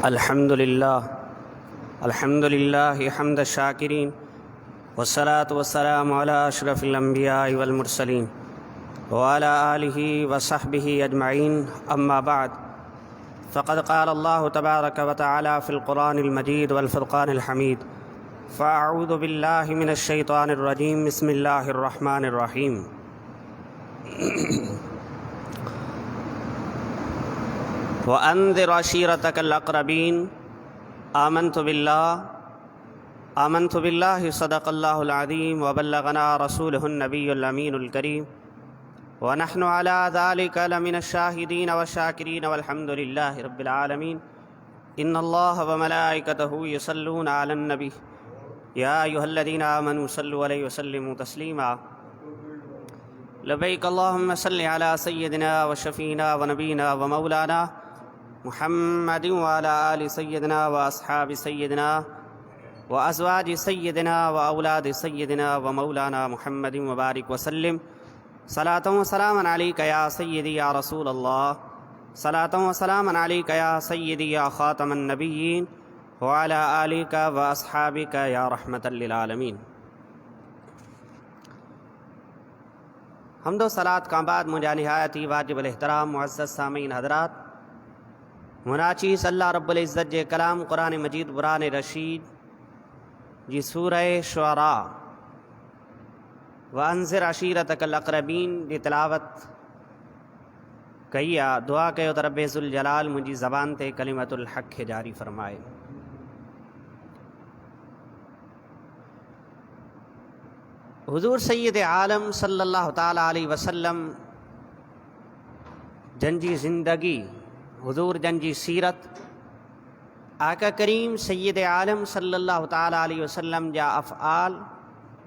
अल्हम्दुलिल्लाह हम्द शाकिरीन वस्सलातु वस्सलामु अला अशरफिल अंबिया वल मुरसलीन व अला आलिहि व सहबिहि अजमईन अम्मा बाद फ़क़द क़ाल अल्लाहु तबारक व तआला फ़िल क़ुरानिल मजीद वल फ़ुरक़ानिल हमीद फ़अऊज़ु बिल्लाहि मिनश शैतानिर रजीम बिस्मिल्लाहिर रहमानिर रहीम। व अंज़िर अशीरतकल अक़रबीन आमन्तु बिल्लाहि सदक़ल्लाहुल अज़ीम व बल्लगना रसूलुहुन नबियुल अमीनुल करीम व नहनु अला ज़ालिका लमिनश शाहिदीन व शाकिरीन वल्हम्दुलिल्लाहि रब्बिल आलमीन। इन्नल्लाह व मलाइकतहु युसल्लूना अलन नबी या अय्युहल्लज़ीना आमनू सल्लु अलैहि व सल्लिमू तस्लीमा। लब्बैक अल्लाहुम्मा सल्लि अला सय्यिदिना व शफ़ीना व नबीना व मौलाना मुहम्मदिन व अला आलि सय्यिदिना व अस्हाबि सय्यिदिना व अज़वाजि सय्यिदिना व औलादि सय्यिदिना व मौलाना मुहम्मदिन व बारिक व सल्लिम। सलातन व सलामन अलैका या सय्यिदी या रसूल अल्लाह, सलातन व सलामन अलैका या सय्यिदी या ख़ातमन नबिय्यीन व अला आलिका व अस्हाबिका या रहमतल लिल आलमीन। हम्दो सलात का बाद मुझा निहायती वाजिबुल एहतराम मुअज़्ज़ज़ सामीन हज़रात, मुनाचीस अल्लाह रब्बुल इज़्ज़त जे कलाम कुरान मजीद कुरान रशीद जी सूरह शुअरा व अंज़िर अशीरतकल अक़रबीन जी तिलावत कई आहे। दुआ कयो त रब्बे ज़ुल जलाल मुंहिंजी ज़बान ते कलिमतुल हक़ खे जारी फ़रमाए। हुज़ूर सय्यद आलम सल्लल्लाहु ताला अलैहि वसल्लम जंजी ज़िंदगी, हुज़ूर जंजी सीरत, आका करीम सय्यद आलम सल्लल्लाहु ताला अलैहि वसल्लम जा अफ़आल,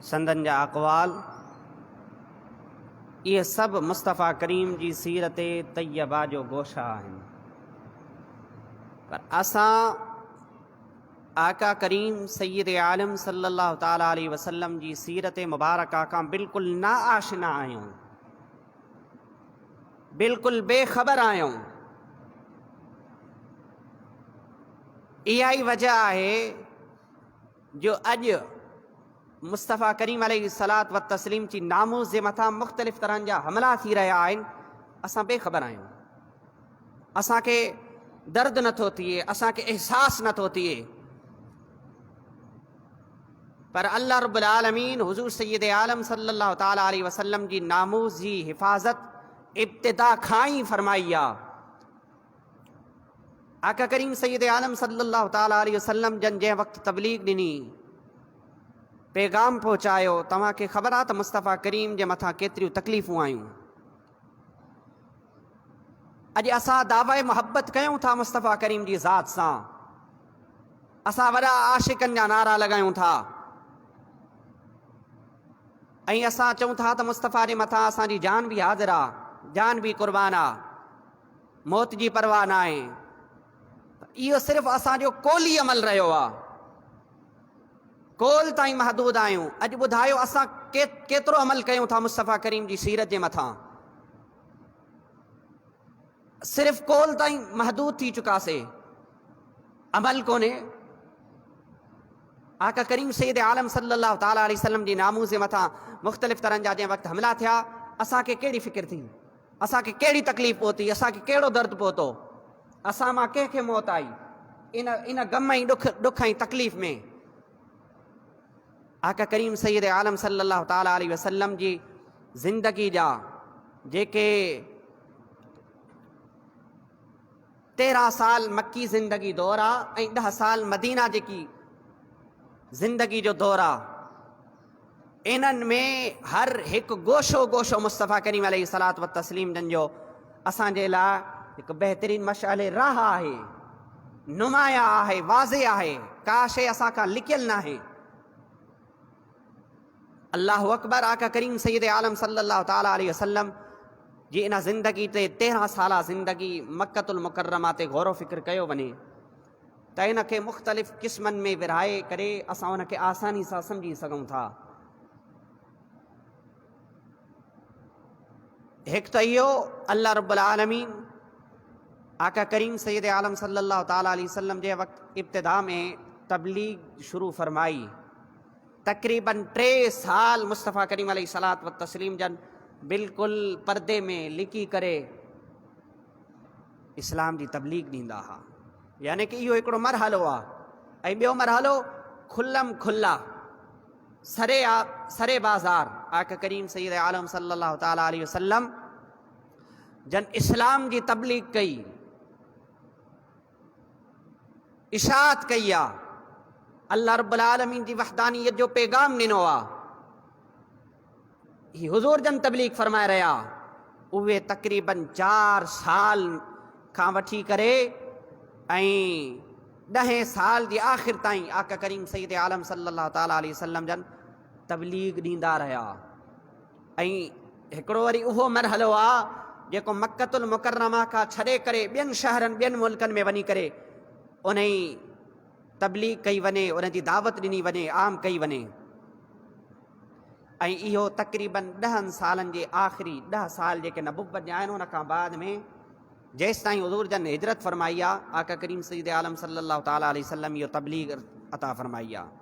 संदन जा अक़वाल, ये सब मुस्तफ़ा करीम जी सीरत तय्यबा जो गोशा आहिनि। पर असां आका करीम सय्यद आलम सल्लल्लाहु ताला अलैहि वसल्लम जी सीरत मुबारका खां बिल्कुलु ना आशिना आहियूं, बिल्कुलु बेख़बर आहियूं। इहा ई वजह आहे जो अॼु मुस्तफ़ा करीम अलैहिस्सलात व तस्लीम जी नामूज़ जे मथां मुख़्तलिफ़ तरह जा हमला थी रहिया आहिनि। असां बेख़बर आहियूं, असांखे दर्द नथो थिए, असांखे अहसास नथो थिए। पर अल्लाह रब्बुल आलमीन हुज़ूर सय्यद आलम सल्लल्लाहु ताला अलैहि वसल्लम जी नामूज़ जी हिफ़ाज़त इब्तिदा खां ई फ़रमाई आहे। आका करीम सय्यद आलम सल्लल्लाहु ताला अलैहि वसल्लम जन जंहिं वक़्तु तबलीग ॾिनी, पैगाम पहुचायो, तव्हांखे ख़बर आहे त मुस्तफ़ा करीम जे मथां केतिरियूं तकलीफ़ूं आयूं। अॼु असां दावाए मोहब्बत कयूं था मुस्तफ़ा करीम जी ज़ात सां, असां वॾा आशिक़नि जा नारा लॻायूं था ऐं असां चऊं था त मुस्तफ़ा जे मथां असांजी जान बि हाज़िर आहे, जान बि क़ुर्बान आहे, मौत जी परवाह न आहे। इहो सिर्फ़ु असांजो कोली अमल रहियो आहे, कोल ताईं महदूद आहियूं। अॼु ॿुधायो असां केतिरो अमल कयूं था मुस्तफ़ा करीम जी सीरत जे मथां? सिर्फ़ु कोल ताईं महदूद थी चुकासीं, अमल कोन्हे। आका करीम सय्यद आलम सल्लल्लाहु ताला अलैहि वसल्लम जी नामूज़ जे मथां मुख़्तलिफ़ तरह जा जंहिं वक़्तु हमला थिया, असांखे कहिड़ी फ़िक्र थी, असांखे कहिड़ी तकलीफ़ पहुती, असांखे कहिड़ो दर्द पहुतो, असां मां कंहिंखे मौत आई, इन ग़म ऐं ॾुख ऐं तकलीफ़ में आका करीम सय्यद आलम सल्लल्लाहु ताला अलैहि वसल्लम जी ज़िंदगी जा जेके 13 साल मक्की ज़िंदगी दौर आहे ऐं 10 साल मदीना जेकी ज़िंदगी जो दौर आहे, इन्हनि में हर हिकु गोशो गोशो मुस्तफ़ा करीम अलैहिस्सलात व तस्लीम जन जो असांजे लाइ हिकु बहितरीनु मशाले राह आहे, नुमाया आहे, वाज़े आहे, का शइ असां खां लिकियल न आहे। अल्लाहु अकबर। आका करीम सय्यद आलम सल्लल्लाहु ताला अलैहि वसल्लम जी इन ज़िंदगी ते 13 साला ज़िंदगी मक्कतुल मुकर्रमा ते गौर फ़िक्र कयो वञे त इनखे मुख़्तलिफ़ क़िस्मनि में विरहाए करे असां उनखे आसानी सां सम्झी सघूं था। एक तो इहो अल्लाह रब्बुल आलमीन आका करीम सैयद आलम सल्लल्लाहु ताला अलैहि वसल्लम जे वक़्तु इब्तिदा में तबलीग शुरू फरमाई, तकरीबन 3 साल मुस्तफ़ा करीम अलैहिस्सलात व तस्लीम जन बिल्कुलु पर्दे में लिकी करे इस्लाम जी तबलीग ॾींदा हुआ। यानी कि इहो हिकिड़ो मरहलो आहे। ऐं ॿियो मरहलो खुल्लम खुल्ला सरे बाज़ार आका करीम सैयद आलम सल्लल्लाहु ताला अलैहि वसल्लम जन इस्लाम जी तबलीग कई, इशाअत कई आहे, अल्लाह रब्बुल आलमीन जी वहदानियत जो पैगाम ॾिनो आहे। ही हुज़ूर जन तबलीग फरमाए रहिया। उहे तक़रीबन 4 साल खां वठी करे ऐं 10 साल जी आख़िर ताईं आका करीम सैयद आलम सल्लल्लाहु ताला अलैहि वसल्लम जन तबलीग ॾींदा रहिया। ऐं हिकिड़ो वरी उहो मरहलो आहे जेको मक्कतुल मुकर्रमा खां छॾे करे ॿियनि शहरनि ॿियनि मुल्कनि में वञी करे उन जी तबलीग कई वञे, उन जी दावत ॾिनी वञे, आम कई वञे। ऐं इहो तक़रीबन 10 सालनि जे आख़िरी 10 साल जेके नबुव्वत जा आहिनि उन खां बाद में जेसि ताईं हुज़ूर जन हिजरत फरमाई आहे, आका करीम सैयद आलम सल्लल्लाहु ताला अलैहि वसल्लम इहो तबलीग अता फरमाई आहे।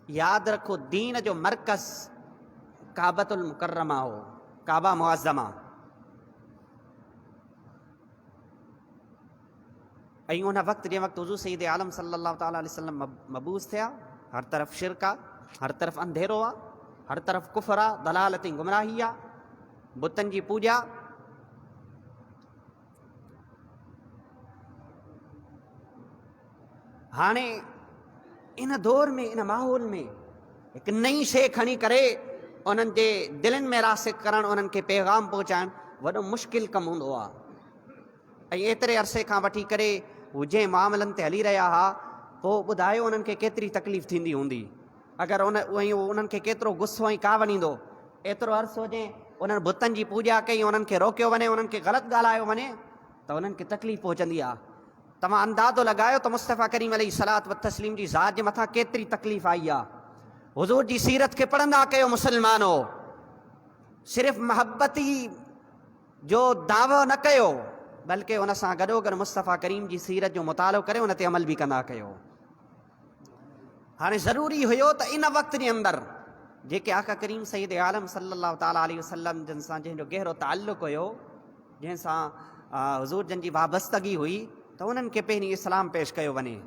यादि रखो, दीन जो मरकज़ काबतुल मुकर्रमा हो, काबा मुअज़्ज़मा। ऐं उन वक़्तु जंहिं वक़्तु हुज़ूर सैयद आलम सल्लल्लाहु ताला अलैहि वसल्लम मबूस थिया, हर तरफ़ शिरक आहे, हर तरफ़ अंधेरो आहे, हर तरफ़ कुफ़र आहे, दलालत ऐं गुमराही आहे, बुतनि जी पूॼा। हाणे इन दौर में, इन माहौल में हिकु नई शइ खणी करे उन्हनि जे दिलनि में रासिक करणु, उन्हनि खे पैगाम पहुचाइणु वॾो मुश्किल कमु हूंदो आहे। ऐं एतिरे अरसे खां वठी करे हू जंहिं मामलनि ते हली रहिया हुआ, पोइ ॿुधायो उन्हनि खे केतिरी तकलीफ़ थींदी हूंदी। अगरि उन्हनि खे केतिरो गुस्सो ऐं कावन ईंदो। एतिरो अर्सो हुजे उन्हनि बुतनि जी पूॼा कई, उन्हनि खे रोकियो वञे, उन्हनि खे ग़लति ॻाल्हायो वञे, त उन्हनि खे तकलीफ़ पहुचंदी आहे। तव्हां अंदाज़ो लॻायो त मुस्तफ़ा करीम अलैहिस्सलात व तस्लीम जी ज़ात जे मथां केतिरी तकलीफ़ आई आहे। हुज़ूर जी सीरत खे पढ़ंदा कयो मुसलमानो, सिर्फ़ु महबती जो दावो न कयो, बल्कि उन सां गॾोगॾु मुस्तफ़ा करीम जी सीरत जो मुतालो करे उन ते अमल बि कंदा कयो। हाणे ज़रूरी हुयो त इन वक़्त जे अंदरि जेके आका करीम सैयद आलम सल्लल्लाहु ताला अलैहि वसल्लम जन सां जंहिंजो गहरो ताल्लुक़ हुयो, जंहिंसां हुज़ूर जन जी वाबस्तगी हुई, त उन्हनि खे पहिरीं इस्लाम पेश कयो वञे।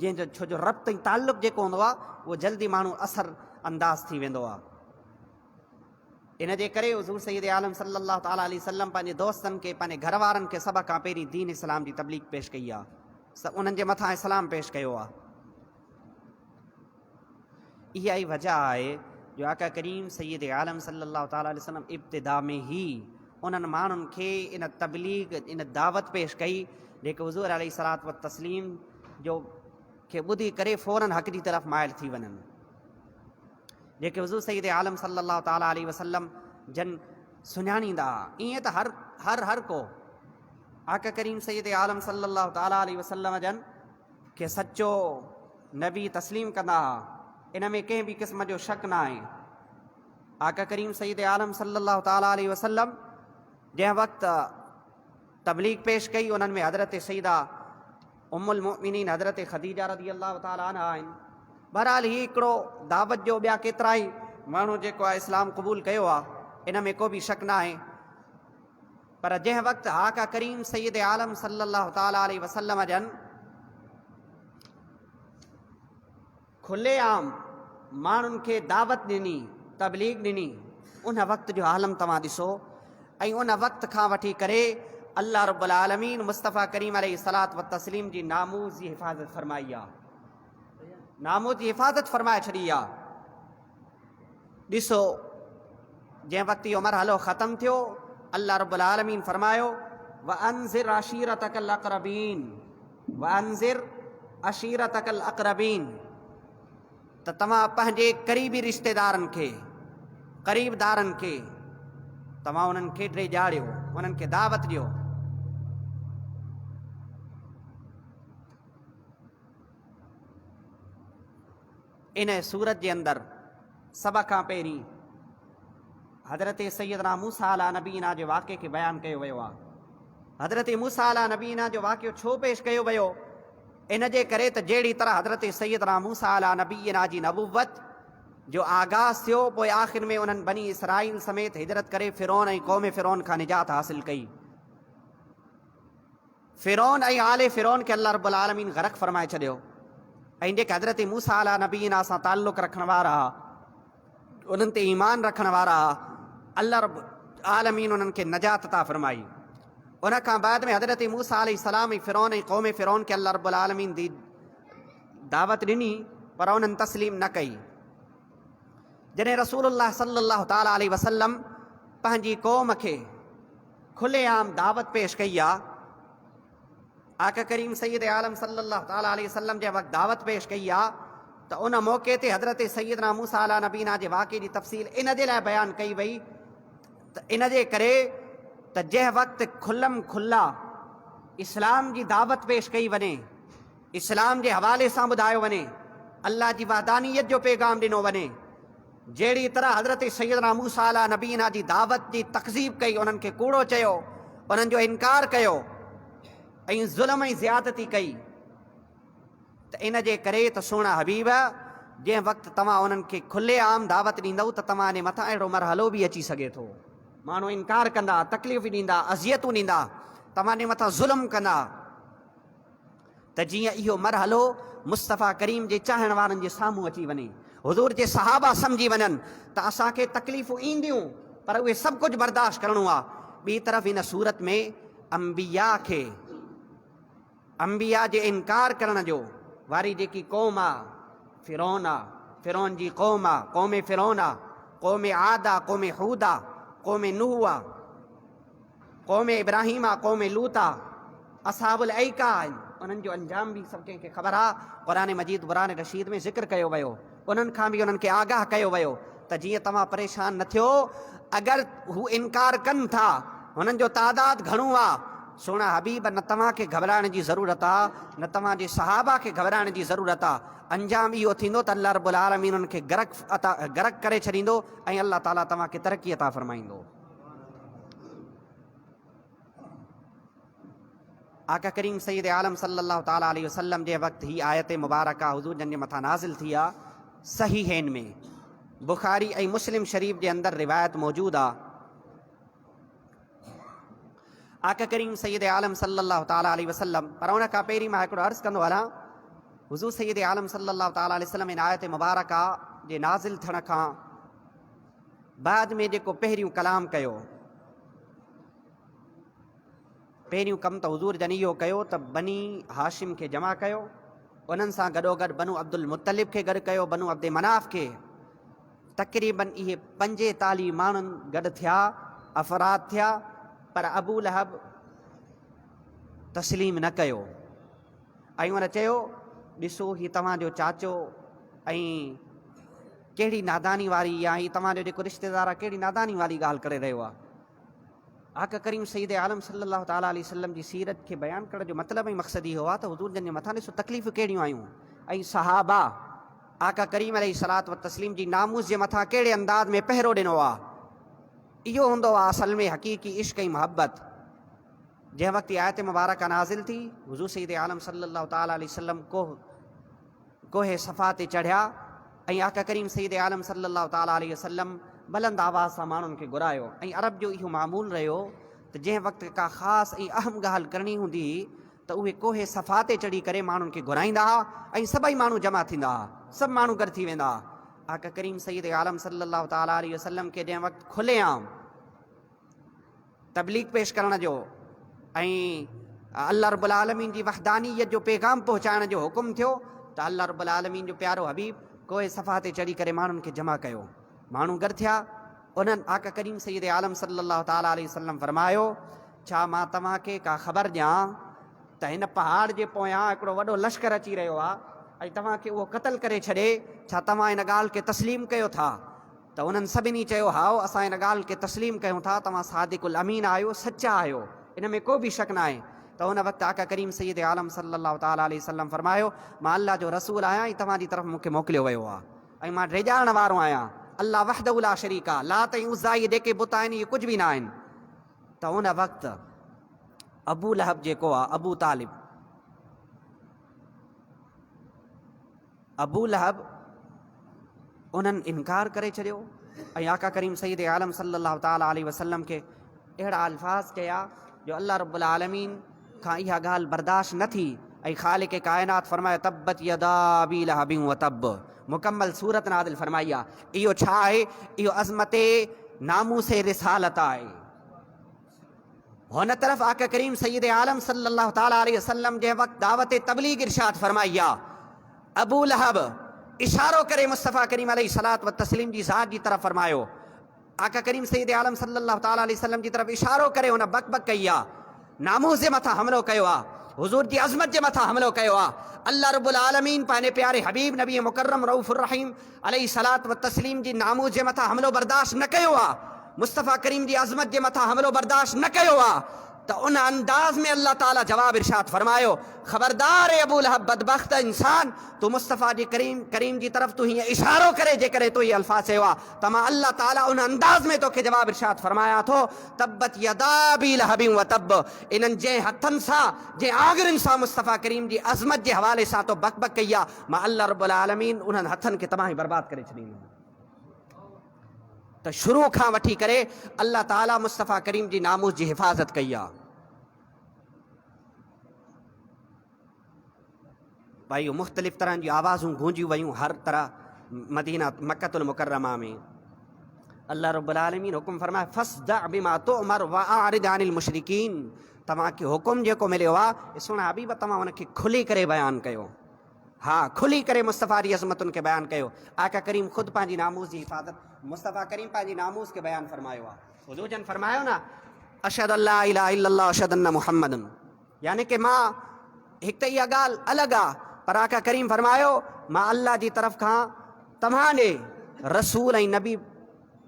जंहिंजो छो जो रब्त ऐं ताल्लुक़ जेको हूंदो आहे उहो जल्दी माण्हू असर अंदाज़ थी वेंदो आहे। इन जे करे हुज़ूर सैयद आलम सल्लल्लाहु ताला अलैहि वसल्लम पंहिंजे दोस्तनि खे, पंहिंजे घर वारनि खे सभ खां पहिरीं दीन इस्लाम जी तबलीग पेश कई आहे, उन्हनि जे मथां इस्लाम पेश कयो आहे। इहा ई वजह आहे जो आका करीम सैयद आलम सल्लल्लाहु ताला अलैहि वसल्लम इब्तिदा में ई उन्हनि माण्हुनि खे इन तबलीग, इन दावत पेश कई जेके हुज़ूर अलैहिस्सलात व तस्लीम जो खे ॿुधी करे फ़ौरन हक़ जी तरफ़ माइल थी वञनि। जेके हुज़ूर सैयद आलम सल्लल्लाहु ताला अलैहि वसल्लम जन सुञाणींदा, ईअं त हर को आका करीम सैयद आलम सल्लल्लाहु ताला अलैहि वसल्लम जन खे सचो नबी तस्लीम कंदा हुआ, इन में कंहिं बि क़िस्म जो शक न आहे। आका करीम सैयद आलम सल्लल्लाहु ताला अलैहि वसल्लम जंहिं वक़्तु तबलीग पेश कई, उन्हनि में हज़रत सैयदा उम्मुल मोमिनीन हज़रत ख़दीजा रज़ी अल्लाह ताला अन्हा आहिनि। बहरहाल ही हिकिड़ो दावत जो ॿिया केतिरा ई माण्हू जेको आहे इस्लाम क़बूल कयो आहे, इन में को बि शक न आहे। पर जंहिं वक़्तु आका करीम सैयद आलम सल्लल्लाहु ताला अलैहि वसल्लम जन खुलेआम माण्हुनि खे दावत ॾिनी, तबलीग ॾिनी, उन वक़्त जो आलम तव्हां ॾिसो। ऐं उन वक़्त खां वठी करे अल्लाह रब्बुल आलमीन मुस्तफ़ा करीम अलैहिस्सलात व तस्लीम जी नामूज़ जी हिफ़ाज़त फरमाई आहे, नामूज़ जी हिफ़ाज़त फरमाए छॾी आहे। ॾिसो, जंहिं वक़्तु इहो मरहलो ख़तमु थियो, अल्लाह रब्बुल आलमीन फरमायो व अंज़िर अशीरतकल अक़रबीन, व अंज़िर अशीरतकल अक़रबीन, त तव्हां पंहिंजे क़रीबी रिश्तेदारनि खे, क़रीबदारनि खे तव्हां उन्हनि खे ॾियारियो, उन्हनि खे दावत ॾियो। इन सूरत जे अंदरि सभ खां पहिरीं हज़रत सैयदना मूसा अला नबीना जे वाक़े खे बयानु कयो वियो आहे। हज़रत मूसा अला नबीना जो वाक़ियो छो पेश कयो वियो? इन जे करे त जहिड़ी तरह हज़रत सैयदना मूसा अला नबीना जी नबुवत जो आगाज़ थियो, पोइ आख़िर में उन्हनि बनी इसराइल समेत हिजरत करे फ़िरौन ऐं क़ौम फ़िरौन खां निजात हासिल कई। फ़िरौन ऐं आले फ़िरौन खे अल्लाह रब्बुल आलमीन ग़रक़ फ़रमाए छॾियो। ऐं जेके हज़रत मूसा अला नबीना सां ताल्लुक़ रखण वारा, उन्हनि ते ईमान रखण वारा, अल्लाह रब्बुल आलमीन उन्हनि खे नजात अता फ़रमाई। उन खां बाद में हज़रत मूसा अलैहिस्सलाम ऐं फ़िरौन ऐं क़ौम फ़िरौन खे अल्लाह रब्बुल आलमीन दी दावत ॾिनी, पर उन्हनि तस्लीम न कई। जॾहिं रसूलुल्लाह सल्लल्लाहु ताला अलैहि वसल्लम पंहिंजी क़ौम खे खुलेआम दावत पेश कई आहे, आका करीम सैयद आलम सल्लल्लाहु ताला अलैहि वसल्लम जे वक़्तु दावत पेश कई आहे, त उन मौक़े ते हज़रत सैयदना मूसा अला नबीना जे वाक़े जी तफ़सील इन जे लाइ बयानु कई वई त इन जे करे त जंहिं वक़्तु खुल्लम खुल्ला इस्लाम जी दावत पेश कई वञे, इस्लाम जे हवाले सां ॿुधायो वञे, अल्लाह जी वहदानियत जो पैगाम ॾिनो वञे, जहिड़ी तरह हज़रत सैयदना मूसा अला नबीना जी दावत जी तक़ज़ीब कई, उन्हनि खे कूड़ो चयो, उन्हनि जो इनकार कयो ऐं ज़ुल्म ऐं ज़ियादती कई, त इन जे करे त सोना हबीब जंहिं वक़्तु तव्हां उन्हनि खे खुले आम दावत ॾींदव त तव्हां जे मथां अहिड़ो मरहलो बि अची सघे थो। माण्हू इनकार कंदा, तकलीफ़ ॾींदा, अज़ियतूं ॾींदा, तव्हां जे मथां ज़ुल्म कंदा, त जीअं इहो मरहलो मुस्तफ़ा करीम जे चाहण वारनि जे साम्हूं अची वञे, हुज़ूर जे सहाबा सम्झी वञनि त असांखे तकलीफ़ूं ईंदियूं, पर उहे सभु कुझु बर्दाश्त करिणो आहे। ॿी तरफ़ इन सूरत में अंबिया खे, अंबिया जे इनकार करण जो वारी जेकी क़ौम आहे, फ़िरौन आहे, फ़िरौन जी क़ौम आहे, क़ौम फ़िरौन आहे, क़ौम आद आहे, क़ौम हूद आहे, क़ौम नूह आहे, क़ौम इब्राहिम आहे, क़ौम लूत आहे, असहाबुल ऐका आहिनि, उन्हनि जो अंजाम बि सभु कंहिंखे ख़बर आहे। क़ुरान मजीद क़ुरान रशीद में ज़िक्र कयो वियो, उन्हनि खां बि उन्हनि खे आगाह कयो वियो त जीअं तव्हां परेशान न थियो, अगरि हू इनकार कनि था, हुननि जो तादाद घणो आहे, सोना हबीब न तव्हांखे घबराइण जी ज़रूरत आहे, न तव्हांजे सहाबा खे घबराइण जी ज़रूरत आहे। अंजाम इहो थींदो त अल्लाह रब्बुल आलमीन उन्हनि खे ग़रक़ करे छॾींदो ऐं अल्लाह ताला तव्हांखे तरक़ी अता फ़रमाईंदो। आका करीम सैयद आलम सल्लल्लाहु ताला अलैहि वसल्लम जे वक़्तु ही आयत मुबारका हुज़ूर जन जे मथां नाज़िल थी आहे। सहीहैन में बुखारी ऐं मुस्लिम शरीफ़ जे अंदरि रिवायत मौजूदु आहे। आका करीम सैयद आलम सल्लल्लाहु ताला अलैहि वसल्लम, पर उन खां पहिरीं मां हिकिड़ो अर्ज़ु कंदो हलां, हुज़ूर सैयद आलम सल्लल्लाहु ताला अलैहि वसल्लम इन आयत मुबारका जे नाज़िल थियण खां बाद में जेको पहिरियों कलाम कयो, पहिरियों कमु त हुज़ूर जन इहो कयो त बनी हाशिम खे जमा कयो, उन्हनि सां गॾोगॾु बनु अब्दुल मुत्तलिब खे गॾु कयो, बनु अब्दे मनाफ़ खे, तक़रीबन इहे 45 माण्हुनि गॾु थिया, अफ़राद थिया, पर अबू लहब तस्लीम न कयो ऐं उन चयो, ॾिसो ही तव्हांजो चाचो ऐं कहिड़ी नादानी वारी, या ही तव्हांजो जेको रिश्तेदार आहे कहिड़ी नादानी वारी ॻाल्हि करे रहियो आहे। आका करीम सईद आलम सल्लल्लाहु ताला अलैहि वसल्लम जी सीरत खे बयानु करण जो मतिलबु ऐं मक़सदु इहो आहे त हुज़ूर जन जे मथां ॾिसो तकलीफ़ूं कहिड़ियूं आयूं, ऐं सहाबा आका करीम अलैहिस्सलातु व तस्लीम जी नामूस जे मथां कहिड़े अंदाज़ में पहिरो ॾिनो आहे। इहो हूंदो आहे असल में हक़ीक़ी इश्क़ ऐं मुहबत। जंहिं वक़्तु आयत मुबारका नाज़िल थी, हुज़ूर सईद आलम सल्लल्लाहु ताला अलैहि वसल्लम कोहे सफ़ा ते चढ़िया ऐं आका करीम सईद आलम सल्लल्लाहु ताला अलैहि वसल्लम बुलंद आवाज़ सां माण्हुनि खे घुरायो। ऐं अरब जो इहो मामूल रहियो त जंहिं वक़्तु का ख़ासि ऐं अहम ॻाल्हि करणी हूंदी त उहे कोहे सफ़ा ते चढ़ी करे माण्हुनि खे घुराईंदा हुआ ऐं सभई माण्हू जमा थींदा हुआ, सभु माण्हू गॾु थी वेंदा हुआ। आका करीम सईद आलम सल्लल्लाहु ताला अलैहि वसल्लम खे जंहिं वक़्तु खुलेआम तबलीग पेश करण जो ऐं अल्लाह रब्बुल आलमीन जी वहदानियत जो पैगाम पहुचाइण जो हुकुम थियो त अल्लाह रब्बुल आलमीन जो प्यारो हबीब कोहे सफ़ा ते चढ़ी करे माण्हुनि खे जमा कयो, माण्हू गॾु थिया। उन्हनि आका करीम सईद आलम सल्लल्लाहु ताला अलैहि वसल्लम फरमायो, छा मां तव्हांखे का ख़बर ॾियां त हिन पहाड़ जे पोयां हिकिड़ो वॾो लश्कर अची रहियो आहे ऐं तव्हांखे उहो क़तल करे छॾे, छा तव्हां हिन ॻाल्हि खे तस्लीम कयो था? त उन्हनि सभिनी चयो, हाओ असां हिन ॻाल्हि खे तस्लीम कयूं था, तव्हां सादिकुल अमीन आहियो, सचा आहियो, इन में को बि शक न आहे। त उन वक़्तु आका करीम सईद आलम सल्लल्लाहु ताला अलैहि वसल्लम फरमायो, मां अल्लाह जो रसूल आहियां ऐं तव्हांजी तरफ़ मूंखे मोकिलियो वियो आहे ऐं मां डिॼाइण वारो आहियां अल्लाह वहदहु ला शरीका, लात ऐं उज़्ज़ा ये जेके बुत आहिनि इहे कुझु बि न आहिनि। त उन वक़्तु अबू लहब जेको आहे, अबू लहब उन्हनि इनकार करे छॾियो ऐं आका करीम सईद आलम सल्लल्लाहु ताला अलैहि वसल्लम खे अहिड़ा अल्फाज़ कया जो अल्लाह रब्बुल आलमीन खां इहा ॻाल्हि बर्दाश्त न थी ऐं ख़ालिक़ काइनात फरमायो तब्बत यदा अबी लहबिन व तब, मुकम्मल सूरत नाज़िल फरमाई आहे। इहो छा आहे? इहो अज़मत नामूसे रिसालत आहे। हुन तरफ़ आका करीम सईद आलम सल्लल्लाहु ताला अलैहि वसल्लम जंहिं वक़्तु दावत तबलीग इरशाद फरमाई आहे, अबू लहब इशारो करे मुस्तफ़ा करीम अलैहिस्सलातु व तस्लीम जी ज़ात जी तरफ़ फरमायो। आका करीम सईद आलम सल्लल्लाहु ताला अलैहि वसल्लम जी तरफ़ इशारो करे हुन बक बक कई आहे, नामूस जे मथां हमलो कयो आहे, हुज़ूर जी अज़मत जे मथां हमलो कयो आहे। अल्लाह रब्बुल आलमीन पंहिंजे प्यारे हबीब नबी मुकर्रम रऊफ़ुर रहीम अलैहिस्सलातु व तस्लीम जी नामूस जे मथां हमलो बर्दाश्त न कयो आहे, मुस्तफ़ा करीम जी अज़मत जे मथां हमलो बर्दाश्त न कयो आहे। त उन अंदाज़ में अल्लाह ताला जवाब इरशाद फरमायो, ख़बरदार अबू लहब बदबख्त इंसान, तू मुस्तफ़ा जी करीम जी तरफ़ तू हीअं इशारो करे जे करे तू ये अल्फाज़ चयो आहे त मां अल्लाह ताला उन अंदाज़ में तोखे जवाब इरशाद फरमाया थो, तब्बत यदा अबी लहबिन व तब, इन्हनि जंहिं हथनि सां जंहिं आगरिन सां मुस्तफ़ा करीम जी अज़मत जे हवाले सां तो बक बक कई आहे, मां अल्लाह रब्बुल आलमीन उन्हनि हथनि खे तबाही बर्बाद करे छॾींदुमि। त शुरू खां वठी करे अल्लाह ताला मुस्तफ़ा करीम जी नामूस जी हिफ़ाज़त कई आहे। भाई मुख़्तलिफ़ तरह जी आवाज़ूं गूंजियूं वयूं हर तरह मदीना मक्कतुल मुकर्रमा में। अल्लाह रब्बुल आलमीन हुकुम फरमाए फस्दा बिमा तुअमर व आरिद अनिल मुशरिकीन, तव्हांखे हुकुम जेको मिलियो आहे सुहिणा हबीब तव्हां हुनखे खुली करे बयानु कयो। हाँ, खुली करे मुस्तफ़ा जी अज़मतुनि खे बयानु कयो। आका करीम ख़ुदि पंहिंजी नामूस जी हिफ़ाज़त, मुस्तफ़ा करीम पंहिंजी नामूस खे बयानु फरमायो आहे। हुज़ूर जन फरमायो न, अशहदु अल्ला इलाहा इल्लल्लाह अशहदु अन्न मुहम्मदन, यानी कि मां हिकु त इहा ॻाल्हि अलॻि आहे, पर आका करीम फरमायो मां अल्लाह जी तरफ़ खां तव्हां ॾे रसूल ऐं नबी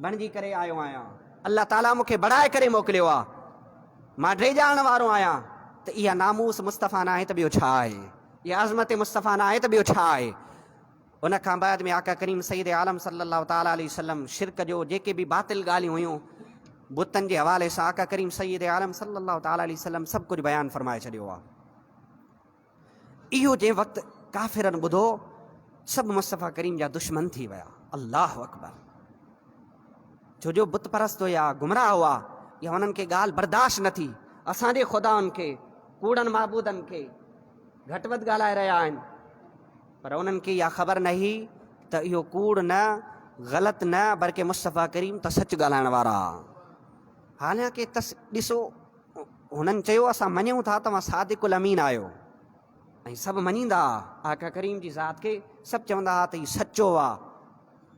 बणिजी करे आयो आहियां। अल्लाह ताला मूंखे बढ़ाए करे मोकिलियो आहे, मां ड्रेजाइण वारो आहियां। त इहा नामूस मुस्तफ़ा न आहे त ॿियो छा आहे? इहा अज़मत मुस्तफ़ा न आहे त ॿियो छा आहे? उन खां बाद में आका करीम सईद आलम सल्लल्लाहु ताला अलैहि वसल्लम शिरक जो जेके बि बातिल ॻाल्हियूं हुयूं बुतनि जे हवाले सां, आका करीम सईद आलम सल्लल्लाहु ताला अलैहि वसल्लम सभु कुझु बयानु फरमाए छॾियो आहे। इहो जंहिं वक़्तु काफ़िरनि ॿुधो सभु मुस्तफ़ा करीम जा दुश्मन थी विया। अल्लाह अकबर। छो जो बुत परस्त हुआ, गुमराह हुआ, इहा हुननि खे ॻाल्हि बर्दाश्त न थी। असांजे ख़ुदाउनि खे, कूड़नि महबूदनि खे घटि वधि ॻाल्हाए रहिया आहिनि, पर उन्हनि खे इहा ख़बर न हुई त इहो कूड़ न, ग़लति न, बल्कि मुस्तफ़ा करीम त सच ॻाल्हाइण वारा। हालांकि ॾिसो, हुननि चयो असां मञूं था तव्हां सादिकुल अमीन आहियो, ऐं सभु मञींदा आका करीम जी ज़ात खे, सभु चवंदा हुआ त हीउ सचो आहे,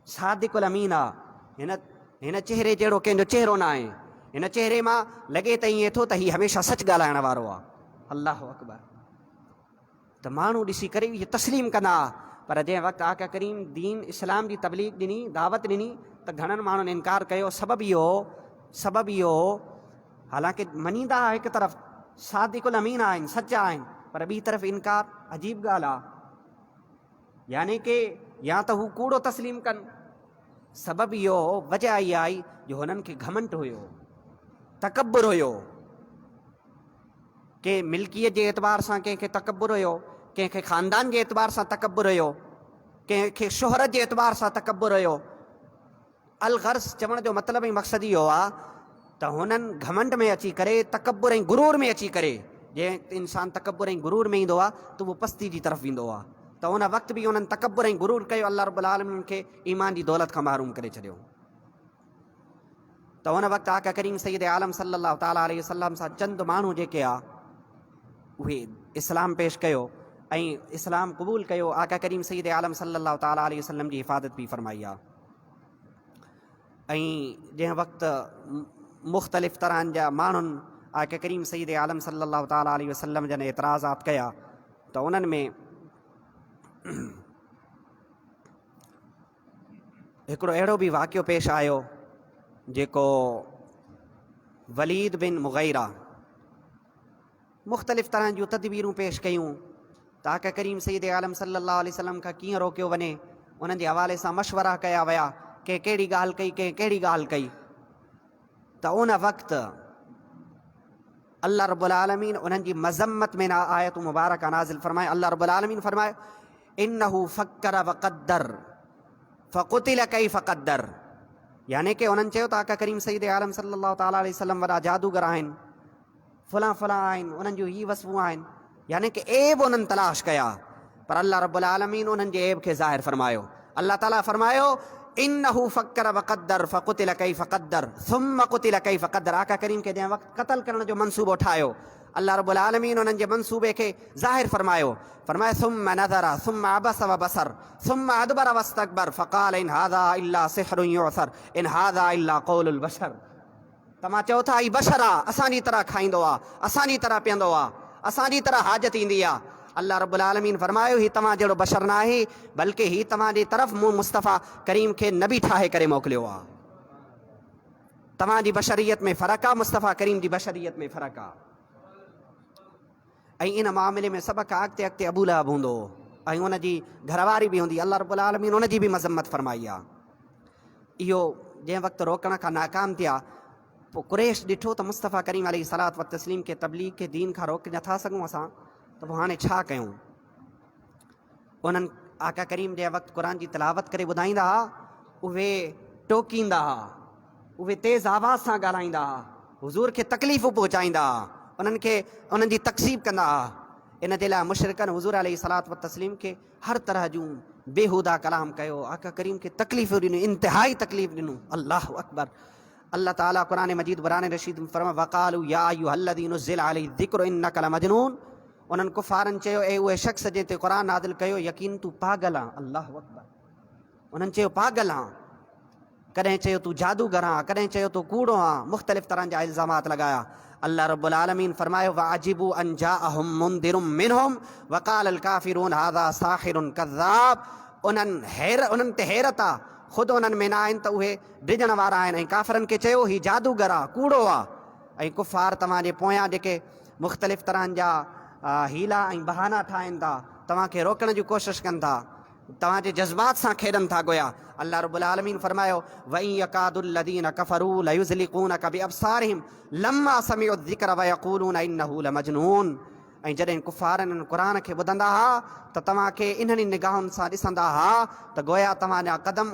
सादिकुल अमीन आहे। हिन चेहरे जहिड़ो कंहिंजो चेहरो न आहे, हिन चेहरे मां लॻे त ईअं थो त हीउ हमेशह सच ॻाल्हाइण वारो आहे। अल्लाह अकबर। त माण्हू ॾिसी करे इहे तस्लीम कंदा, पर जंहिं वक़्तु आका करीम दीन इस्लाम जी तबलीग ॾिनी, दावत ॾिनी, त घणनि माण्हुनि इनकार कयो। सबबु इहो हालांकि मञींदा हिकु तरफ़ सादिकुल अमीन आहिनि, सचा आहिनि, पर ॿी तरफ़ इनकार अजीब ॻाल्हि आहे, यानी कि या त हू कूड़ो तस्लीम कनि। सबबु इहो वजह इहा आई जो हुननि खे घमंड हुयो, तकब्बुर हुयो, के मिल्कीअ जे एतबार सां कंहिंखे तकब्बुर हुयो, कंहिंखे ख़ानदान जे एतबार सां तकब्बुर हुयो, कंहिंखे शोहरत जे एतबार सां तकब्बुर हुयो। अलगर्ज़ चवण जो मतिलबु ऐं मक़सदु इहो आहे त हुननि घमंड में अची करे, तकब्बुर ऐं गुरूर में अची करे, जंहिं इंसान तकब्बुर ऐं गुरूर में ईंदो आहे त उहो पस्ती जी तरफ़ वेंदो आहे। त उन वक़्तु बि उन्हनि तकब्बुर ऐं गुरूर कयो, अल्लाह रब्बुल आलमीन खे ईमान जी दौलत खां महरूम करे छॾियो। त उन वक़्तु आका करीम सईद आलम सल्लल्लाहु ताला अलैहि वसल्लम सां चंद माण्हू जेके आहे उहे इस्लाम पेश कयो ऐं इस्लाम क़बूल कयो। आका करीम सईद आलम सल्लल्लाहु ताला अलैहि वसल्लम जी हिफ़ाज़त बि फरमाई आहे। ऐं जंहिं वक़्तु मुख़्तलिफ़ तरहनि जा माण्हुनि आका करीम सईद आलम सल्लल्लाहु ताला अलैहि वसल्लम जन एतिराज़ात कया, त उन्हनि में हिकिड़ो अहिड़ो बि वाक़ियो पेश आयो जेको वलीद बिन मुग़ैरा मुख़्तलिफ़ तरह जूं तदबीरूं पेश कयूं त आका करीम सईद आलम सल्लल्लाहु अलैहि वसल्लम खां कीअं रोकियो वञे। उन्हनि जे हवाले सां मशवरा कया विया, कंहिं कहिड़ी ॻाल्हि कई, कंहिं कहिड़ी ॻाल्हि कई, त उन वक़्तु अल्लाह रब्बुल आलमीन उन्हनि जी मज़म्मत में आयत मुबारक नाज़िल फरमाए। अल्लाह रब्बुल आलमीन फरमाए इन्नहु फ़क्कर वक़द्दर फ़क़ुतिल कैफ़ क़द्दर, यानी कि उन्हनि चयो त आका करीम सईद आलम सल्लल्लाहु तआला अलैहि वसल्लम वॾा जादूगर आहिनि, फलां फलां आहिनि, उन्हनि जूं ही वसफ़ूं आहिनि, यानी कि ऐब उन्हनि तलाश कया, पर अल्लाह रब्बुल आलमीन उन्हनि जे ऐब खे ज़ाहिर फरमायो। अल्लाह ताला फरमायो इन्नहु फ़क्कर वक़द्दर फ़क़ुतिल कैफ़ क़द्दर सुम्म क़ुतिल कैफ़ क़द्दर। आका करीम खे जंहिं वक़्तु क़त्ल करण जो मंसूबो ठाहियो, अल्लाह रब्बुल आलमीन उन्हनि जे मंसूबे खे ज़ाहिर फरमायो। फरमाए सुम्म नज़र सुम्म अबस व बसर सुम्म अदबर वस्तकबर फ़क़ाल इन हाज़ा इल्ला सिहरुन युअसर इन हाज़ा इल्ला क़ौलुल बशर। तव्हां चओ था ही बशर आहे, असांजी तरह खाईंदो आहे, असांजी तरह पीअंदो आहे, असांजी तरह हाजत ईंदी आहे। अल्लाह रब्बुल आलमीन फरमायो ही तव्हां जहिड़ो बशर न आहे, बल्कि ही तव्हांजी तरफ़ मूं मुस्तफ़ा करीम खे नबी ठाहे करे मोकिलियो आहे। तव्हांजी बशरियत में फ़र्क़ु आहे, मुस्तफ़ा करीम जी बशरियत में फ़र्क़ु आहे। ऐं इन मामले में सभ खां अॻिते अॻिते अबू लहब हूंदो ऐं उनजी घरवारी बि हूंदी। अल्लाह रब्बुल आलमीन उनजी बि मज़म्मत फरमाई आहे। इहो जंहिं वक़्तु रोकण खां नाकाम थिया, पोइ कुरैश ॾिठो त मुस्तफ़ा करीम अलैहिस्सलात व तस्लीम खे तबलीग खे दीन खां रोके नथा सघूं असां, त पोइ हाणे छा कयूं। उन्हनि आका करीम जंहिं वक़्तु क़ुर जी तिलावत करे ॿुधाईंदा हुआ, उहे टोकींदा हुआ, उहे तेज़ आवाज़ सां ॻाल्हाईंदा हुआ, हुज़ूर खे तकलीफ़ूं पहुचाईंदा हुआ, उन्हनि खे उन्हनि जी तक़सीब कंदा हुआ। इन जे लाइ मुशरिकनि हुज़ूर अलैहिस्सलात व तस्लीम खे हर तरह जूं बेहूदा कलाम कयो, आका करीम खे तकलीफ़ूं ॾिनियूं, इंतिहाई तकलीफ़ ॾिनूं। अल्लाह अकबर। अल्लाह ताला क़ुरान मजीद क़ुरान रशीद फरमाए वक़ालू या अय्युहल्लज़ी नुज़्ज़िला अलैहि ज़िक्रु इन्नका लमजनून। उन्हनि कुफ़ारनि चयो ए उहे शख़्स जंहिं ते क़ुरान नाज़िल कयो, यकीन तूं पागल आहे। अल्लाह अकबर। उन्हनि चयो पागल आहे, कॾहिं चयो तूं जादूगर आहे, कॾहिं चयो तूं कूड़ो आहे, मुख़्तलिफ़ तरह जा इल्ज़ामात लॻाया। अल्लाह रब्बुल आलमीन फरमायो वअजिबू अन जाअहुम मुनदिरुम मिनहुम वक़ालल काफ़िरून हाज़ा साहिरुन कज़्ज़ाब। उन्हनि ते हैरत आहे, ख़ुदि उन्हनि में न आहिनि त उहे डिॼण वारा आहिनि, ऐं काफ़िरनि खे चयो ही जादूगर आहे, कूड़ो आहे। ऐं कुफ़ार तव्हांजे पोयां जेके मुख़्तलिफ़ तरहनि जा हीला ऐं बहाना ठाहिनि था, तव्हांखे रोकण जी कोशिशि कनि था, तव्हांजे जज़्बात सां खेॾनि था गोया। अल्लाह रब्बुल आलमीन फरमायो वइन यकादुल्लज़ीन कफ़रू लयुज़लिक़ूनक बिअबसारिहिम लम्मा समिउ ज़िक्र वयक़ूलून इन्नहु लमजनून। ऐं जॾहिं कुफ़ारनि क़ुरान खे ॿुधंदा हुआ त तव्हांखे इन्हनि निगाहुनि सां ॾिसंदा हुआ त गोया तव्हांजा क़दम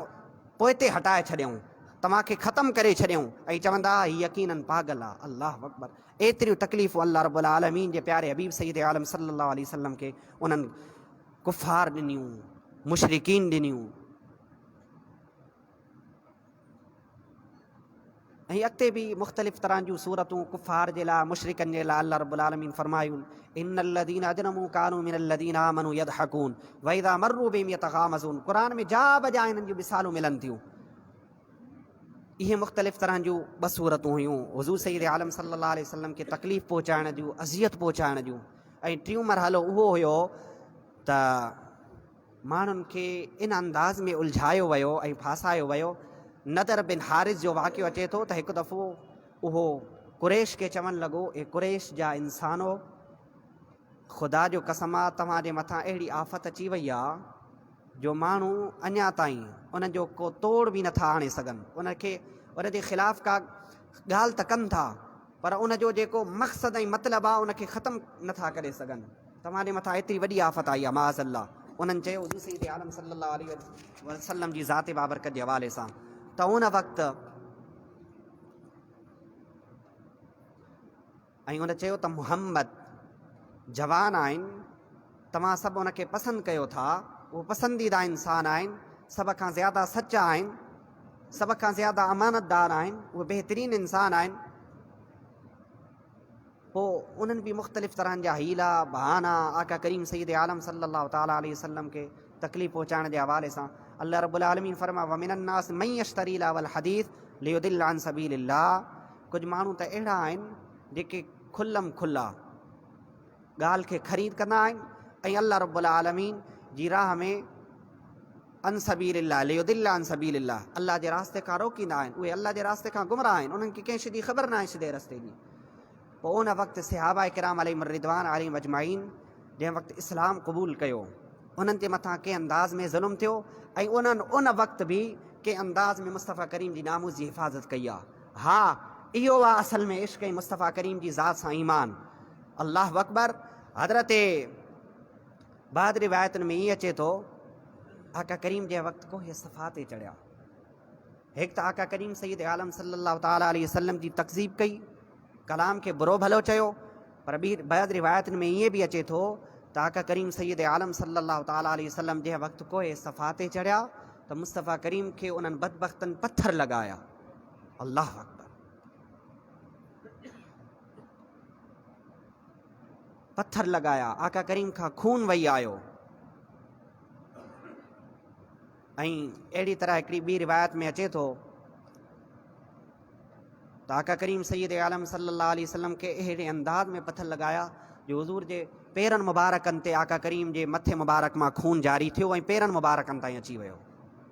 पोइते हटाए छॾियऊं, तव्हांखे ख़तमु करे छॾियऊं, ऐं चवंदा हुआ हीउ यकीनन पागल आहे। अल्लाह अकबर। एतिरियूं तकलीफ़ूं अल्लाह रब्बुल आलमीन जे प्यारे हबीब सईद आलम सल्लल्लाहु अलैहि वसल्लम खे उन्हनि कुफ़ार ॾिनियूं, मुशरिकीन ॾिनियूं। ऐं अॻिते बि मुख़्तलिफ़ तरह जूं सूरतूं कुफ़ार जे लाइ, मुशरिकनि जे लाइ अल्लाह रब्बुल आलमीन फरमायूं इन्नल्लज़ीना अजरमू कानू मिनल्लज़ीना आमनू यदहकून व इज़ा मर्रू बिहिम यतग़ामज़ून। क़ुरान में जा बजा हिननि जूं मिसालूं मिलनि थियूं। इहे मुख़्तलिफ़ तरह जूं ॿ सूरतूं हुयूं, हुज़ूर सईद आलम सल्लल्लाहु अलैहि वसल्लम खे तकलीफ़ पहुचाइण जूं, अज़ियत पहुचाइण जूं। ऐं टियों मरहलो उहो हुयो त माण्हुनि खे इन अंदाज़ में उलझायो वियो ऐं फासायो वियो। नदर बिन हारिस जो वाक़ियो अचे थो त हिकु दफ़ो उहो कुरैश खे चवणु लॻो, ए कुरैश जा इंसानो, ख़ुदा जो कसम आहे तव्हांजे मथां अहिड़ी आफ़त अची वई आहे जो माण्हू अञा ताईं उन जो को तोड़ बि नथा आणे सघनि। उन जे ख़िलाफ़ु का ॻाल्हि त कनि था, पर उन जो जेको मक़सदु ऐं मतिलबु आहे उनखे ख़तमु नथा करे सघनि। तव्हांजे मथां एतिरी वॾी आफ़त आई आहे माज़अल्लाह। उन्हनि चयो हुज़ूर सईद आलम सल्लल्लाहु अलैहि वसल्लम जी ज़ात बाबरकत जे हवाले सां त उन वक़्तु ऐं उन चयो त मुहम्मद जवान आहिनि, तव्हां सभु उनखे पसंदि कयो था, उहो पसंदीदा इंसान आहिनि, सभ खां ज़्यादा सचा आहिनि, सभ खां ज़्यादा अमानतदार आहिनि, उहे बहितरीन इंसान आहिनि। पोइ उन्हनि बि मुख़्तलिफ़ तरहनि जा हीला बहाना आका करीम सईद आलम सल्लल्लाहु तआला अलैहि वसल्लम खे तकलीफ़ पहुचाइण जे हवाले सां अल्लाह रब्बुल आलमीन फरमाए व मिनन नास मन यश्तरी लहवल हदीस लियुदिल्ल अन सबीलिल्लाह। कुझु माण्हू त अहिड़ा आहिनि जेके खुल्लम खुल्ला ॻाल्हि खे ख़रीद कंदा आहिनि ऐं अल्लाह रब्बुल आलमीन जी राह में अन सबीलिल्लाह लियुदिल्ल अन सबीलिल्लाह, अल्लाह जे रास्ते खां रोकींदा आहिनि। उहे अल्लाह जे रास्ते खां गुमराह आहिनि, उन्हनि खे कंहिं शइ जी ख़बर न आहे सिधे रस्ते जी। पोइ उन वक़्तु सहाबा किराम अलैहिम रिदवान अलैहिम अजमाइन जंहिं वक़्तु इस्लाम क़बूल कयो, उन्हनि जे मथां कंहिं अंदाज़ में ज़ुल्म थियो ऐं उन्हनि उन वक़्तु बि के अंदाज़ में मुस्तफ़ा करीम जी नामूज़ जी हिफ़ाज़त कई आहे। हा, इहो आहे असल में इश्क़ मुस्तफ़ा करीम जी ज़ात सां ईमान। अल्लाह अकबर। हज़रत बाद रिवायतुनि में ईअं अचे थो, आका करीम जे वक़्तु को इहे सफ़ा ते चढ़िया। हिकु त आका करीम सैयद आलम सल्लल्लाहु तआला अलैहि वसल्लम जी तकज़ीब कई, कलाम खे बुरो भलो चयो। पर ॿी बाद रिवायतुनि में ईअं बि अचे थो त आका करीम सैयद आलम सल्लल्लाहु तआला अलैहि वसल्लम जे वक़्तु को इहे सफ़ा ते चढ़िया त मुस्तफ़ा करीम खे उन्हनि बदबख़्तनि पत्थर लॻाया। अल्लाह अकबर। पत्थर लॻाया, आका करीम खां खून वही आयो। ऐं अहिड़ी तरह हिकिड़ी ॿी रिवायत में अचे थो त आका करीम सैयद आलम सल्लल्लाहु अलैहि वसल्लम खे अहिड़े अंदाज़ में पत्थर लॻाया जो हुज़ूर जे पेरनि मुबारकनि ते आका करीम जे मथे मुबारक मां खून जारी थियो ऐं पेरनि मुबारकनि ताईं अची वियो।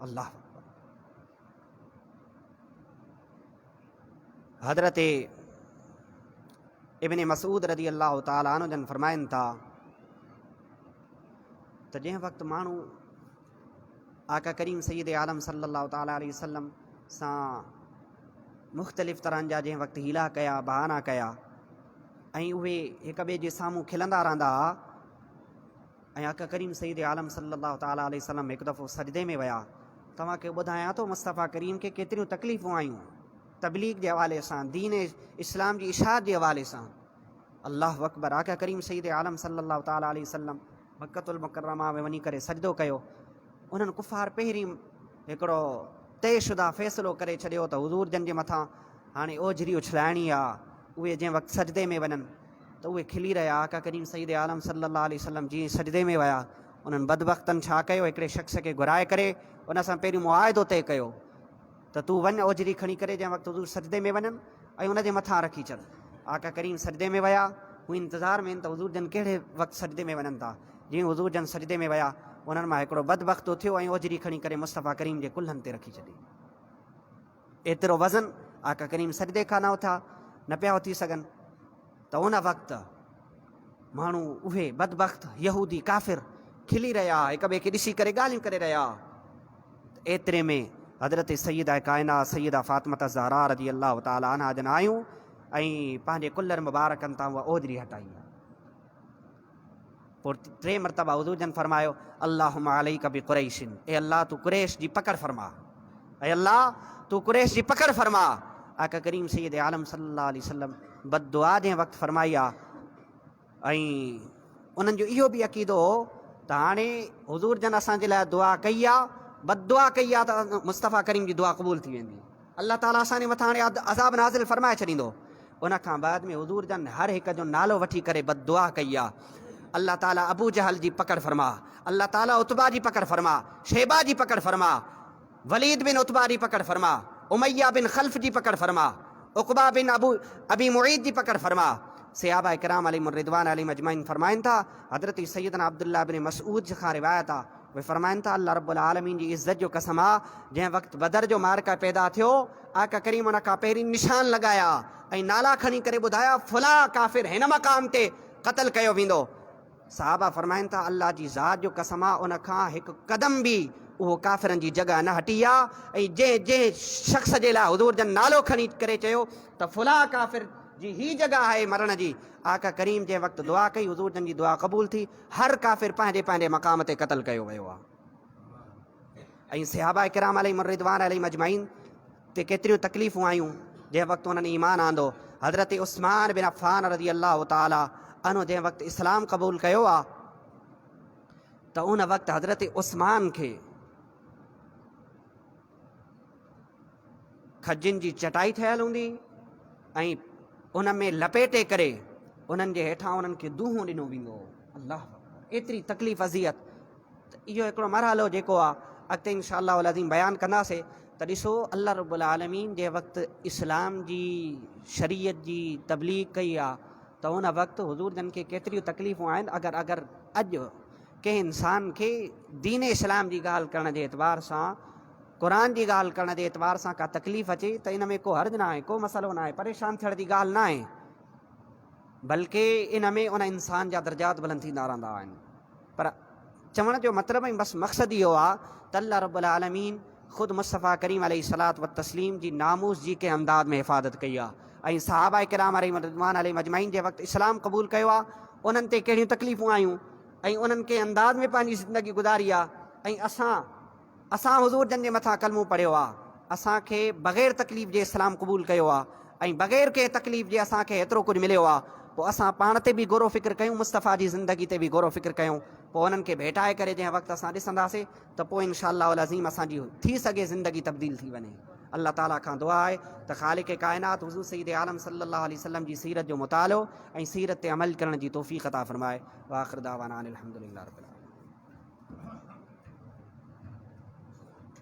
अल्लाह। हज़रत इब्न मसूद रज़ी अल्लाह तआला अन्हु जन फरमाइनि था त जंहिं वक़्तु माण्हू आका करीम सैयद आलम सल्लल्लाहु तआला अलैहि वसल्लम सां मुख़्तलिफ़ तरहनि जा जंहिं वक़्तु हीला कया, बहाना कया ऐं उहे हिक ॿिए जे साम्हूं खिलंदा रहंदा हुआ ऐं आका करीम सैयद आलम सल्लल्लाहु तआला अलैहि वसल्लम हिकु दफ़ो सजदे में विया। तव्हांखे ॿुधायां थो मुस्तफ़ा करीम खे केतिरियूं तकलीफ़ूं आयूं तबलीग जे हवाले सां, दीन इस्लाम जी इशाअत जे हवाले सां। अल्लाह अकबर। आका करीम सैयद आलम सल्लल्लाहु तआला अलैहि वसल्लम मक्कतुल मुकर्रमा में वञी करे सजदो कयो। उन्हनि कुफ़ार पहिरीं हिकिड़ो तयशुदा फ़ैसिलो करे छॾियो त हुज़ूर जन जे मथां हाणे ओझरी उछलाइणी आहे। उहे जंहिं वक़्तु सजदे में वञनि त उहे खिली रहिया। आका करीम सैयद आलम सल्लल्लाहु अलैहि वसल्लम जीअं सजदे में विया, उन्हनि बदबख़्तनि छा कयो, हिकिड़े शख़्स खे घुराए करे उन सां पहिरियों मुआहिदो तय कयो त तूं वञ ओझरी खणी करे जंहिं वक़्तु हुज़ूर सजदे में वञनि ऐं उनजे मथां रखी छॾ। आका करीम सजदे में विया, हू इंतज़ार में आहिनि त हुज़ूर जन कहिड़े वक़्तु सजदे में वञनि था। जीअं हुज़ूर जन सजदे में विया, उन्हनि मां हिकिड़ो बदबख़्तो थियो ऐं ओझरी खणी करे मुस्तफ़ा करीम जे कुल्हनि ते रखी छॾी। एतिरो वज़न आका करीम सजदे खां न उथिया, न पिया उथी सघनि। त उन वक़्तु माण्हू उहे बदबख़्त यहूदी काफ़िर खिली रहिया, हिक ॿिए खे ॾिसी करे ॻाल्हियूं करे रहिया। एतिरे में हज़रत सैयदा कायनात सैयदा फ़ातिमा ज़हरा रज़ी अल्लाह तआला अन्हा जन आयूं ऐं पंहिंजे कुल्हर मुबारकनि तां उहा ओझरी हटाई। पोइ टे मरतबा हुज़ूर जन फरमायो अल्लाहुम्मा अलैका बि क़ुरैशिन, ए अल्लाह तूं कुरैश जी पकड़ फरमा, ए अल्लाह तूं कुरैश जी पकड़ फरमा। आका करीम सैयद आलम सल्लल्लाहु अलैहि वसल्लम बददुआ जंहिं वक़्तु फरमाई आहे ऐं उन्हनि जो इहो बि अक़ीदो हो त हाणे हुज़ूर जन असांजे लाइ दुआ कई आहे, बददुआ कई आहे त मुस्तफ़ा करीम जी दुआ क़बूल थी वेंदी। अल्लाह ताला असांजे मथां हाणे अज़ाब नाज़िल फरमाए छॾींदो। उन खां बाद में हुज़ूर जन हर हिक जो नालो वठी करे बददुआ कई आहे। अल्लाह ताला अबू जहल जी पकड़ फरमा, अल्लाह ताला उतबा जी पकड़ फरमा, शेबा जी पकड़ फरमा, वलीद बिन उतबा जी पकड़ फरमा, उमैया बिन खल्फ जी पकड़ फरमा, उक़बा बिन अबी मुईद जी पकड़ फरमा। सहाबा किराम अलैहिम रिदवान अलैहिम अजमईन फरमाइनि था, हज़रत सैयदना अब्दुल्लाह बिन मसऊद खां रिवायत आहे, उहे फरमाइनि था अल्लाह रब्बुल आलमीन जी इज़्ज़त जो कसम आहे, जंहिं वक़्तु बदर जो मारका पैदा थियो आका करीम उन खां पहिरीं निशान लॻाया ऐं नाला खणी करे ॿुधाया फलां काफ़िर हिन मक़ाम ते क़तल कयो वेंदो। साहबा फरमाइनि था अल्लाह जी ज़ात जो कसम आहे, उन खां हिकु क़दम बि उहो काफ़िरनि जी जॻह न हटी आहे। ऐं जंहिं शख़्स जे लाइ हुज़ूर जन नालो खणी करे चयो त फलां काफ़िर जी ही जॻह आहे मरण जी, आका करीम जंहिं वक़्तु दुआ कई हुज़ूर जन जी दुआ क़बूल थी, हर काफ़िर पंहिंजे पंहिंजे मक़ाम ते क़तल कयो वियो आहे। ऐं सहाबा किराम अलैहिम रिदवान अलैहिम अजमईन ते केतिरियूं तकलीफ़ूं आयूं जंहिं वक़्तु उन्हनि ईमान आंदो। हज़रत उस्मान बिन अफ़्फ़ान रज़ी अल्लाह तआला अन्हु जंहिं वक़्तु इस्लाम क़बूल कयो आहे त उन वक़्तु हज़रत उस्मान खे खजिन जी चटाई ठहियल हूंदी ऐं उन में लपेटे करे उन्हनि जे हेठां उन्हनि खे दूंहों ॾिनो वेंदो। अल्लाह, एतिरी तकलीफ़ अज़ियत। त इहो हिकिड़ो मरहलो जेको आहे अॻिते इंशाअल्लाह अज़ीम बयानु कंदासीं। त ॾिसो अल्लाह रब्बुल आलमीन जंहिं वक़्तु इस्लाम जी शरीयत जी तबलीग कई आहे त उन वक़्तु हुज़ूर जन खे केतिरियूं तकलीफ़ूं आहिनि। अगरि अॼु कंहिं इंसान खे दीन इस्लाम जी ॻाल्हि करण जे एतबार सां, क़ुरान जी ॻाल्हि करण जे एतबार सां का तकलीफ़ अचे त इन में को हर्ज़ु न आहे, को मसइलो न आहे, परेशान थियण जी ॻाल्हि न आहे, बल्कि इन में उन इंसान जा दर्जात बुलंद थींदा रहंदा आहिनि। पर चवण जो मतिलबु ऐं बसि मक़सदु इहो आहे त अल्लाह रब्बुल आलमीन ख़ुदि मुस्तफ़ा करीम अलैहिस्सलात व तस्लीम जी नामूस जी के अंदाज़ में हिफ़ाज़त कई आहे। ऐं सहाबा किराम रिज़वान अलैहिम अजमईन जे वक़्तु इस्लाम क़बूल कयो आहे, उन्हनि ते कहिड़ियूं तकलीफ़ूं आयूं ऐं उन्हनि के अंदाज़ में पंहिंजी ज़िंदगी गुज़ारी आहे। ऐं असां हुज़ूर जन जे मथां कलमो पढ़ियो आहे, असांखे बग़ैर तकलीफ़ जे इस्लाम क़बूल कयो आहे ऐं बग़ैर कंहिं तकलीफ़ जे असांखे एतिरो कुझु मिलियो आहे। पोइ असां पाण ते बि गौर फ़िक्र कयूं, मुस्तफ़ा जी ज़िंदगी ते बि गौर फ़िक्र कयूं। पोइ उन्हनि खे भेटाए करे जंहिं वक़्तु असां ॾिसंदासीं त पोइ इंशाअल्लाह अज़ीम असांजी थी सघे ज़िंदगी तब्दील थी वञे। अल्लाह ताला खां दुआ आहे त ख़ालिक़ काइनात हुज़ूर सय्यिद आलम सल्लल्लाहु अलैहि वसल्लम जी सीरत जो मुतालो ऐं सीरत ते अमल करण जी तौफ़ीक़ अता फ़रमाए। व आख़िर दावाना अनिल हम्दुलिल्लाहि रब्बिल आलमीन।